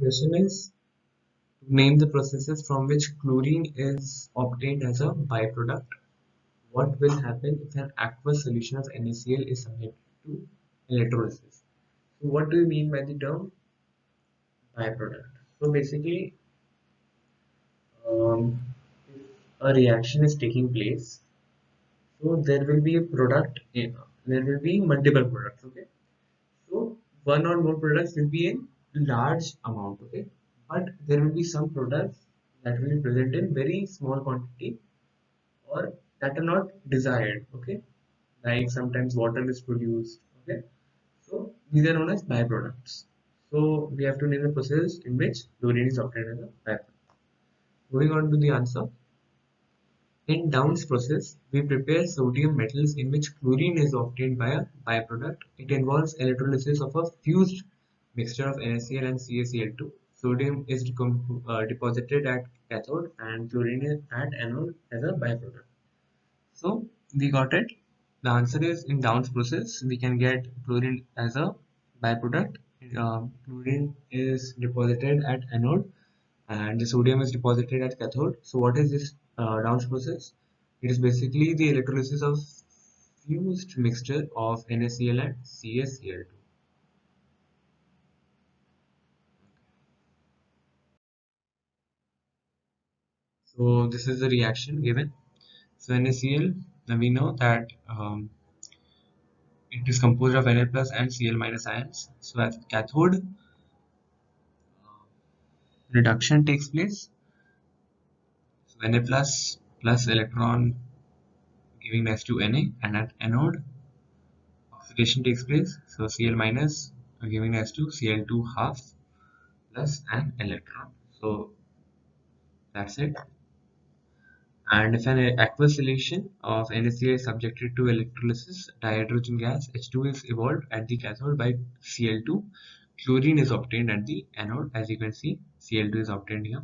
Question is to name the processes from which chlorine is obtained as a byproduct. What will happen if an aqueous solution of NaCl is subjected to electrolysis? So what do you mean by the term byproduct? So basically, um, if a reaction is taking place, so there will be a product, there will be multiple products, okay? So one or more products will be in large amount, okay? But there will be some products that will be present in very small quantity or that are not desired, okay? Like sometimes water is produced, okay? So these are known as byproducts. So we have to name the process in which chlorine is obtained as a byproduct. Moving on to the answer. In Downs process, we prepare sodium metals in which chlorine is obtained by a byproduct. It involves electrolysis of a fused mixture of NaCl and CaCl2. Sodium is deposited at cathode and chlorine is at anode as a byproduct. So we got it. The answer is in Downs process, we can get chlorine as a byproduct. Chlorine is deposited at anode and the sodium is deposited at cathode. So what is this Downs process? It is basically the electrolysis of fused mixture of NaCl and CaCl2. So this is the reaction given. So NaCl, now we know that it is composed of Na plus and Cl minus ions. So at cathode, reduction takes place. So Na plus electron giving rise to Na, and at anode oxidation takes place. So Cl minus giving rise to Cl2 half plus an electron. So that's it. And if an aqueous solution of NaCl is subjected to electrolysis, dihydrogen gas H2 is evolved at the cathode by Cl2. Chlorine is obtained at the anode. As you can see, Cl2 is obtained here.